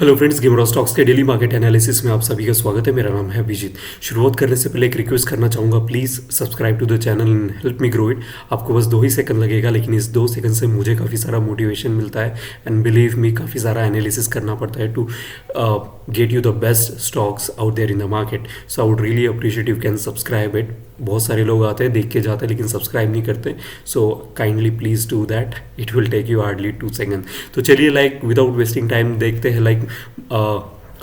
Hello friends, gamer stocks के daily market analysis में आप सभी का स्वागत है। मेरा नाम है अभिजीत। शुरुआत करने से पहले एक रिक्वेस्ट करना चाहूँगा, please subscribe to the channel and help me grow it. आपको बस 2 ही सेकंड लगेगा, लेकिन इस 2 सेकंड से मुझे काफ़ी सारा मोटिवेशन मिलता है एंड बिलीव मी, काफ़ी सारा एनालिसिस करना पड़ता है to get you the best stocks out there in the market. So I would really appreciate you can subscribe it. बहुत सारे लोग आते हैं, देख के जाते हैं, लेकिन सब्सक्राइब नहीं करते। So kindly please do that, it will take you hardly 2 second. तो चलिए, विदाउट वेस्टिंग टाइम देखते हैं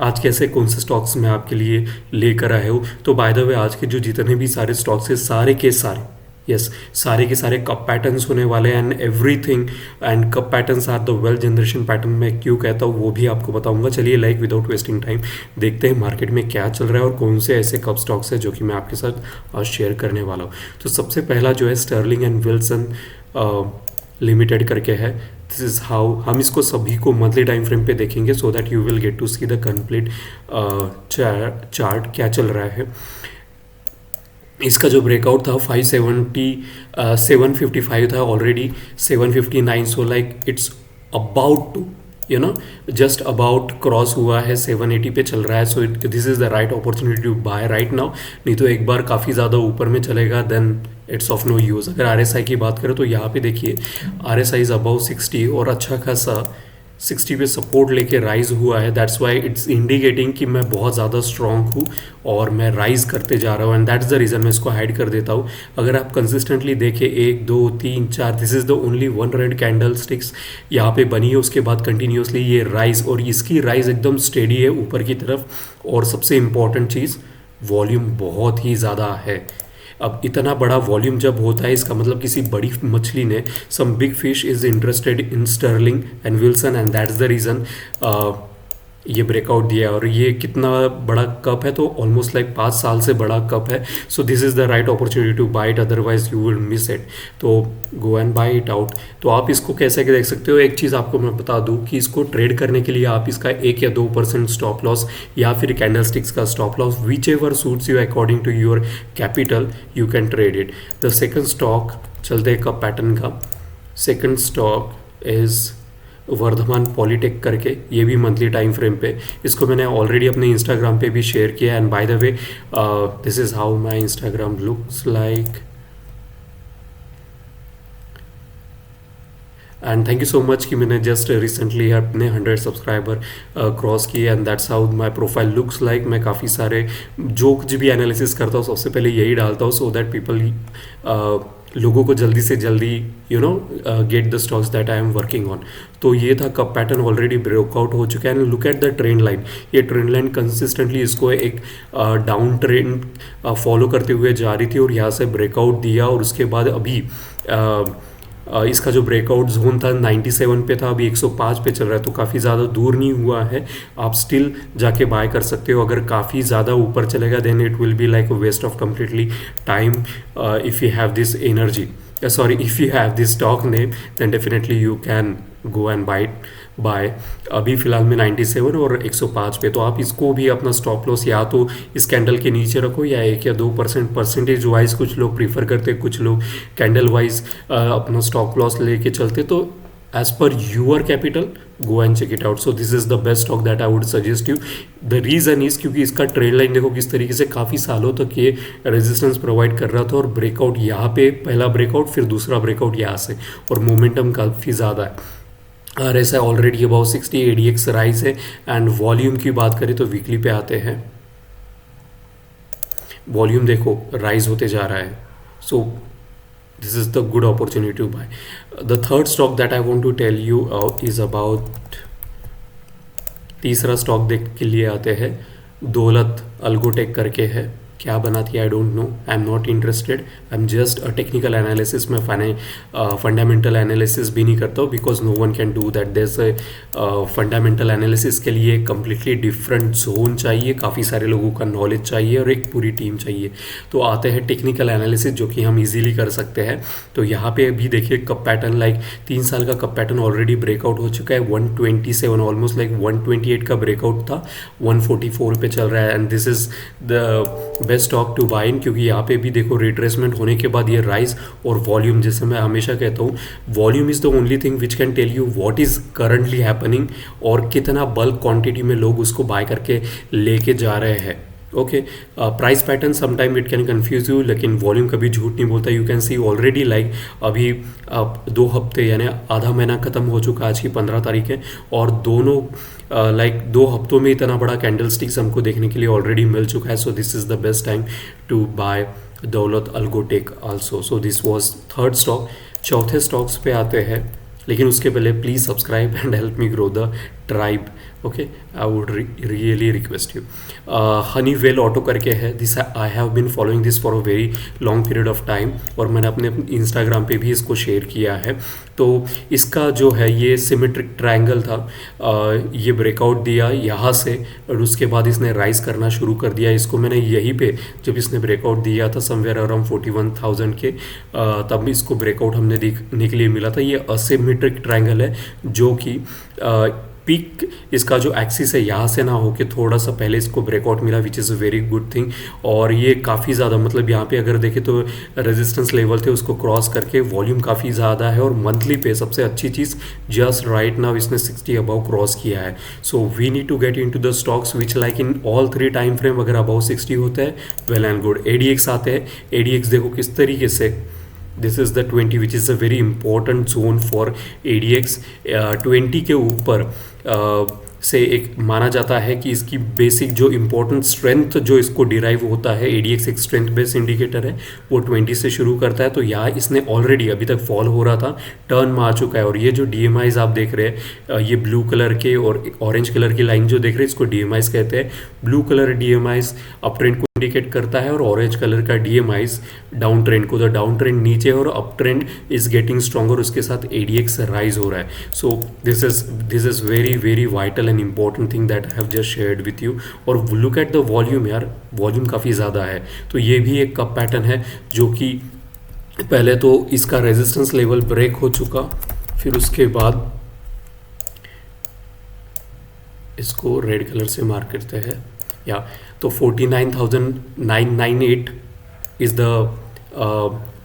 आज कैसे कौन से स्टॉक्स मैं आपके लिए लेकर आया हूँ। तो बाय द वे, आज के जो जितने भी सारे स्टॉक्स हैं, सारे के सारे, यस, सारे के सारे कप पैटर्न्स होने वाले हैं and everything. And cup patterns are the wealth generation pattern. मैं क्यों कहता हूँ वो भी आपको बताऊंगा। चलिए, विदाउट वेस्टिंग टाइम देखते हैं मार्केट में क्या चल रहा है और कौन से ऐसे कप स्टॉक्स हैं जो कि मैं आपके साथ आज शेयर करने वाला हूँ। तो सबसे पहला जो है स्टर्लिंग एंड विल्सन लिमिटेड करके है। दिस इज़ हाउ हम इसको सभी को मंथली टाइम फ्रेम पे देखेंगे, so that you will get to see the complete chart क्या चल रहा है। इसका जो ब्रेकआउट था 755 था, already 759। So it's about to just about cross हुआ है, 780 पे चल रहा है। So this is the right opportunity to buy right now. नहीं तो एक बार काफ़ी ज़्यादा ऊपर में चलेगा, then it's of no use. अगर RSI की बात करें तो यहाँ पे देखिए, RSI इज़ अबाउ 60 और अच्छा खासा 60 पे सपोर्ट लेके राइज हुआ है। दैट्स वाई इट्स इंडिकेटिंग कि मैं बहुत ज़्यादा स्ट्रांग हूँ और मैं राइज करते जा रहा हूँ, एंड दैट्स द रीज़न मैं इसको हाइड कर देता हूँ। अगर आप कंसिस्टेंटली देखें 1 2 3 4, this is the only one red candle sticks यहाँ पे बनी है। उसके बाद कंटिन्यूसली ये राइज, और इसकी राइज एकदम स्टेडी है ऊपर की तरफ। और सबसे इम्पॉर्टेंट चीज़, वॉल्यूम बहुत ही ज़्यादा है। अब इतना बड़ा वॉल्यूम जब होता है, इसका मतलब किसी बड़ी मछली ने, some big fish is interested in Sterling and Wilson, and that's the reason ये ब्रेकआउट दिया है। और ये कितना बड़ा कप है, तो ऑलमोस्ट 5 साल से बड़ा कप है। So this is the right opportunity to buy it, otherwise you will miss it. तो go and buy it out. तो आप इसको कैसे देख सकते हो, एक चीज़ आपको मैं बता दूं कि इसको ट्रेड करने के लिए आप इसका 1 या 2% स्टॉप लॉस या फिर कैंडल स्टिक्स का stop loss, whichever suits you according to your capital, you can trade it. The second stock चलते कप पैटर्न का, second stock is Vardhman Polytex करके, ये भी मंथली टाइम फ्रेम पे। इसको मैंने ऑलरेडी अपने इंस्टाग्राम पे भी शेयर किया, and by the way this is how my Instagram looks like. And thank you so much कि मैंने जस्ट रिसेंटली अपने 100 सब्सक्राइबर क्रॉस किए, and that's how my profile looks like. मैं काफ़ी सारे जो कुछ भी एनालिसिस करता हूँ, सबसे पहले यही डालता हूँ, सो दैट पीपल लोगों को जल्दी से जल्दी get the stocks that I am working on. तो ये था कप पैटर्न, ऑलरेडी ब्रेकआउट हो चुका है। And look at the trend line. ये ट्रेंड लाइन कंसिस्टेंटली इसको एक डाउन ट्रेंड फॉलो करते हुए जा रही थी, और यहाँ से ब्रेकआउट दिया, और उसके बाद अभी इसका जो ब्रेकआउट जोन था 97 पे था, अभी 105 पे चल रहा है। तो काफ़ी ज़्यादा दूर नहीं हुआ है, आप स्टिल जाके बाय कर सकते हो। अगर काफ़ी ज़्यादा ऊपर चलेगा, then it will be like a waste of completely time if you have this energy, sorry, if you have this stock name, then definitely you can go and buy. अभी फिलहाल में 97 और 105 पे, तो आप इसको भी अपना स्टॉप लॉस या तो इस कैंडल के नीचे रखो, या 1 या 2% परसेंटेज वाइज कुछ लोग प्रीफर करते, कुछ लोग कैंडल वाइज अपना स्टॉप लॉस लेके चलते। तो as per your capital, go and check it out. So this is the best stock that I would suggest you. The reason is क्योंकि इसका ट्रेंड लाइन देखो किस तरीके से काफ़ी सालों तक ये रेजिस्टेंस प्रोवाइड कर रहा था, और ब्रेकआउट यहाँ पे, पहला ब्रेकआउट, फिर दूसरा ब्रेकआउट यहाँ से, और मोमेंटम काफ़ी ज़्यादा है। RSI already about 60, ADX rise है। एंड वॉल्यूम की बात करें तो वीकली पे आते हैं, वॉल्यूम देखो राइज होते जा रहा है। So this is the good opportunity to buy. The third stock that I want to tell you is about, तीसरा स्टॉक देख के लिए आते हैं, दौलत अल्गोटेक करके है। क्या बनाती है I don't know, I am not interested, I am just a technical analysis में फंडामेंटल एनालिसिस भी नहीं करता हूँ, because no one can do that. There fundamental analysis के लिए कम्प्लीटली डिफरेंट जोन चाहिए, काफ़ी सारे लोगों का नॉलेज चाहिए, और एक पूरी टीम चाहिए। तो आते हैं टेक्निकल एनालिसिस, जो कि हम इजीली कर सकते हैं। तो यहाँ पे अभी देखिए कप पैटर्न, 3 साल का कप पैटर्न ऑलरेडी ब्रेकआउट हो चुका है। 127, ऑलमोस्ट 128 का ब्रेकआउट था, 144 पे चल रहा है। And this is the best stock to buy in, क्योंकि यहाँ पे भी देखो रिट्रेसमेंट होने के बाद ये राइज और वॉल्यूम, जैसे मैं हमेशा कहता हूँ, volume is the only thing which can tell you what is currently happening और कितना बल्क क्वांटिटी में लोग उसको बाय करके लेके जा रहे हैं। Okay, price pattern sometime it can confuse you, लेकिन वॉल्यूम कभी झूठ नहीं बोलता। You can see already like अभी 2 हफ्ते यानी आधा महीना ख़त्म हो चुका, आज की 15 तारीख है, और दोनों लाइक 2 हफ्तों में इतना बड़ा कैंडल स्टिक्स हमको देखने के लिए ऑलरेडी मिल चुका है। So this is the best time to buy Daulat Algotech also. So this was third stock. चौथे स्टॉक्स पे आते हैं, लेकिन उसके पहले please subscribe and help me grow the tribe. Okay, I would really request you. Honeywell auto करके है, this I have been following this for a very long period of time, और मैंने अपने इंस्टाग्राम पे भी इसको शेयर किया है। तो इसका जो है ये सिमेट्रिक ट्रायंगल था, ये ब्रेकआउट दिया यहाँ से और उसके बाद इसने राइज करना शुरू कर दिया। इसको मैंने यहीं पे जब इसने ब्रेकआउट दिया था समवेयर अराउंड 41,000 के, तब इसको ब्रेकआउट हमने देखने के लिए मिला था। ये असिमेट्रिक ट्रायंगल है जो कि पीक इसका जो एक्सिस है यहाँ से ना होके थोड़ा सा पहले इसको ब्रेकआउट मिला, which is a very good thing. और ये काफ़ी ज़्यादा मतलब यहाँ पे अगर देखें तो रेजिस्टेंस लेवल थे उसको क्रॉस करके वॉल्यूम काफ़ी ज़्यादा है, और मंथली पे सबसे अच्छी चीज़ जस्ट राइट नाउ इसने 60 अबव क्रॉस किया है। So we need to get into the stocks which like in all 3 time frame अगर अबव 60 होता है, वेल एंड गुड। ADX आते हैं, ADX देखो किस तरीके से, this is the 20 which is a very important zone for ADX। 20 के ऊपर से एक माना जाता है कि इसकी बेसिक जो इम्पोर्टेंट स्ट्रेंथ जो इसको डिराइव होता है, ADX एक स्ट्रेंथ बेस्ड इंडिकेटर है, वो 20 से शुरू करता है। तो यहाँ इसने ऑलरेडी अभी तक फॉल हो रहा था, टर्न में आ चुका है। और ये जो DMIs आप देख रहे हैं, ये ब्लू कलर के और ऑरेंज कलर की लाइन जो देख रहे हैं इसको DMIs कहते हैं। Blue colour DMIs up trend को इंडिकेट करता है और ऑरेंज कलर का DMIs डाउन ट्रेंड को। द डाउन ट्रेंड नीचे और up trend is getting stronger, उसके साथ ADX राइज हो रहा है। So this is very very vital and important thing that I have just shared with you. और लुक एट द वॉल्यूम यार, वॉल्यूम काफ़ी ज़्यादा है। तो ये भी एक कप पैटर्न है जो कि पहले तो इसका रेजिस्टेंस लेवल ब्रेक हो चुका, फिर उसके बाद इसको रेड कलर से मार्क करते हैं या तो 49,998 इज़ द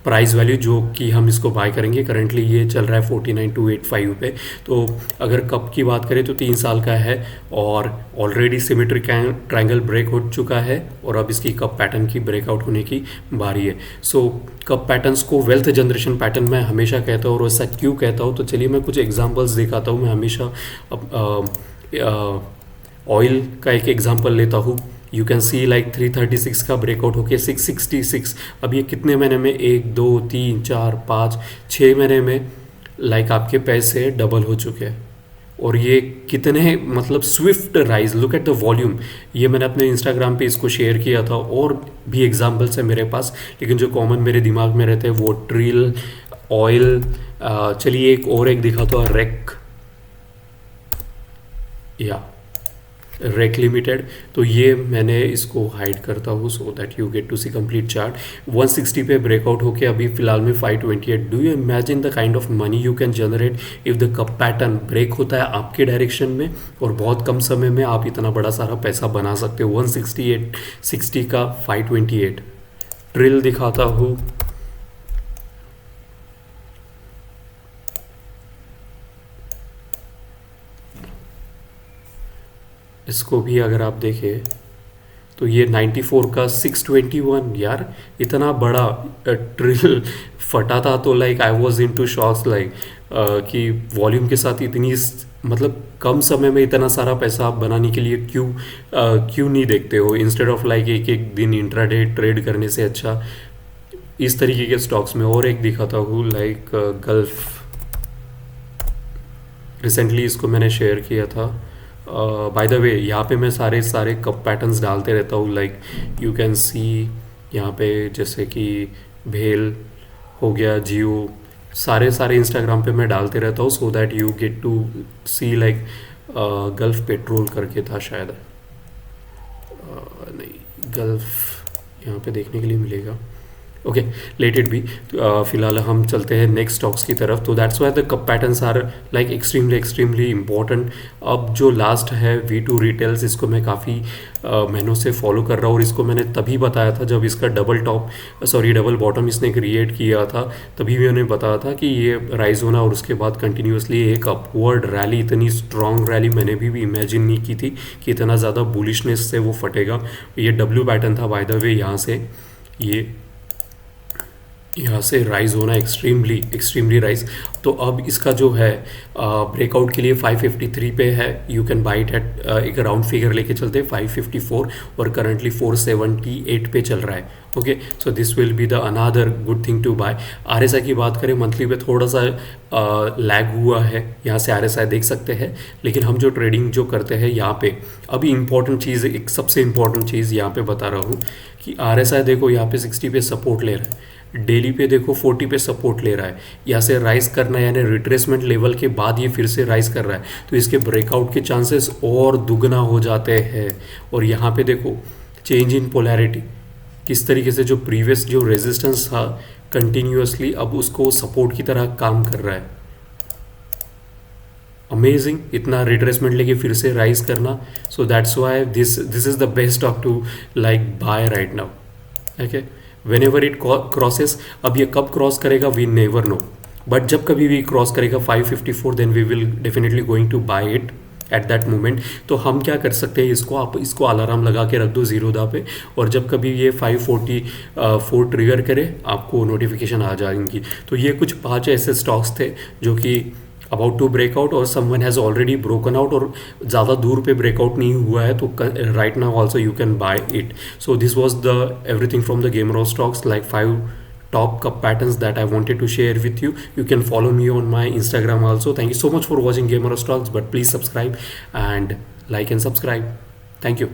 प्राइस वैल्यू जो कि हम इसको बाय करेंगे। करंटली ये चल रहा है 49,285 पे। तो अगर कप की बात करें तो 3 साल का है और ऑलरेडी सिमेट्रिक ट्रायंगल ब्रेक हो चुका है और अब इसकी कप पैटर्न की ब्रेकआउट होने की बारी है। सो कप पैटर्न्स को वेल्थ जनरेशन पैटर्न मैं हमेशा कहता हूँ, और ऐसा क्यों कहता हूँ तो चलिए मैं कुछ एग्जांपल्स दिखाता हूँ। मैं हमेशा ऑयल का एक एग्जांपल लेता हूँ। यू कैन सी लाइक 336 का ब्रेकआउट होके 666, अब ये कितने महीने में, 1 2 3 4 5 6 महीने में लाइक आपके पैसे डबल हो चुके हैं। और ये कितने मतलब Swift rise, look at the volume. ये मैंने अपने इंस्टाग्राम पे इसको शेयर किया था, और भी एग्जांपल्स है मेरे पास, लेकिन जो कॉमन मेरे दिमाग में रहते हैं वो ट्रिल, ऑयल। चलिए एक दिखाता हूँ, रेक लिमिटेड। तो ये मैंने इसको हाइड करता हूँ so that you get to see complete chart. 160 पे ब्रेकआउट होके अभी फिलहाल में 528। Do you imagine the kind of money you can generate if the cup pattern break होता है आपके डायरेक्शन में, और बहुत कम समय में आप इतना बड़ा सारा पैसा बना सकते हो। 160 का 528। ट्रिल दिखाता हूँ, इसको भी अगर आप देखें तो ये 94 का 621। यार इतना बड़ा ट्रिल फटा था, तो like I was into shocks like कि वॉल्यूम के साथ इतनी मतलब कम समय में इतना सारा पैसा आप बनाने के लिए क्यों नहीं देखते हो, इंस्टेड ऑफ लाइक एक दिन इंट्राडे ट्रेड करने से अच्छा इस तरीके के स्टॉक्स में। और एक दिखाता हूँ लाइक गल्फ, रिसेंटली इसको मैंने शेयर किया था। बाय द वे यहाँ पे मैं सारे कप पैटर्न्स डालते रहता हूँ, लाइक यू कैन सी यहाँ पे जैसे कि भेल हो गया, जियो, सारे इंस्टाग्राम पे मैं डालते रहता हूँ so that you get to see like Gulf petrol करके था शायद, नहीं गल्फ यहाँ पे देखने के लिए मिलेगा। Okay, let it be. फिलहाल हम चलते हैं नेक्स्ट स्टॉक्स की तरफ। तो that's why the cup patterns are like extremely extremely important. अब जो लास्ट है V2 रिटेल्स, इसको मैं काफ़ी महीनों से फॉलो कर रहा हूँ, और इसको मैंने तभी बताया था जब इसका डबल बॉटम इसने क्रिएट किया था। तभी मैंने बताया था कि ये राइज होना, और उसके बाद कंटिन्यूसली एक अपवर्ड रैली, इतनी स्ट्रॉन्ग रैली मैंने भी इमेजिन नहीं की थी कि इतना ज़्यादा बुलिशनेस से वो फटेगा। ये W पैटर्न था बाय द वे, यहाँ से राइज होना एक्सट्रीमली एक्सट्रीमली राइज। तो अब इसका जो है ब्रेकआउट के लिए 553 पे है, you can buy it at, एक राउंड फिगर लेके चलते हैं 554, और करंटली 478 पे चल रहा है। Okay, so this will be the another good thing to buy. RSI की बात करें, मंथली पे थोड़ा सा लैग हुआ है, यहाँ से RSI देख सकते हैं। लेकिन हम जो ट्रेडिंग जो करते हैं यहाँ पे, अभी इंपॉर्टेंट चीज़, एक सबसे इंपॉर्टेंट चीज़ यहाँ पे बता रहा हूँ कि RSI देखो यहाँ पे 60 पे सपोर्ट ले रहा है, डेली पे देखो 40 पे सपोर्ट ले रहा है। यहाँ से राइज करना है, यानी रिट्रेसमेंट लेवल के बाद ये फिर से राइज कर रहा है, तो इसके ब्रेकआउट के चांसेस और दुगना हो जाते हैं। और यहाँ पे देखो चेंज इन पोलैरिटी, किस तरीके से जो प्रीवियस जो रेजिस्टेंस था कंटिन्यूअसली अब उसको सपोर्ट की तरह काम कर रहा है। अमेजिंग, इतना रिट्रेसमेंट लेके फिर से राइज करना। So that's why this is the best stock to like buy right now. Okay, whenever it crosses, अब ये कब क्रॉस करेगा वी नेवर नो, बट जब कभी भी क्रॉस करेगा 554, then we will definitely going to buy it at that moment. तो हम क्या कर सकते हैं, इसको आप इसको अलार्म लगा के रख दो जीरोदा पे, और जब कभी ये 544 ट्रिगर करे आपको नोटिफिकेशन आ जाएंगी। तो ये कुछ 5 ऐसे स्टॉक्स थे जो कि अबाउट टू ब्रेकआउट, और someone has already broken out, और ज़्यादा दूर पे ब्रेकआउट नहीं हुआ है, तो right now also you can buy it. So this was the everything from the gamer of stocks, like 5 top cup patterns that I wanted to share with you. You can follow me on my Instagram also. Thank you so much for watching Gamer of Stocks, but please subscribe and like and subscribe. Thank you.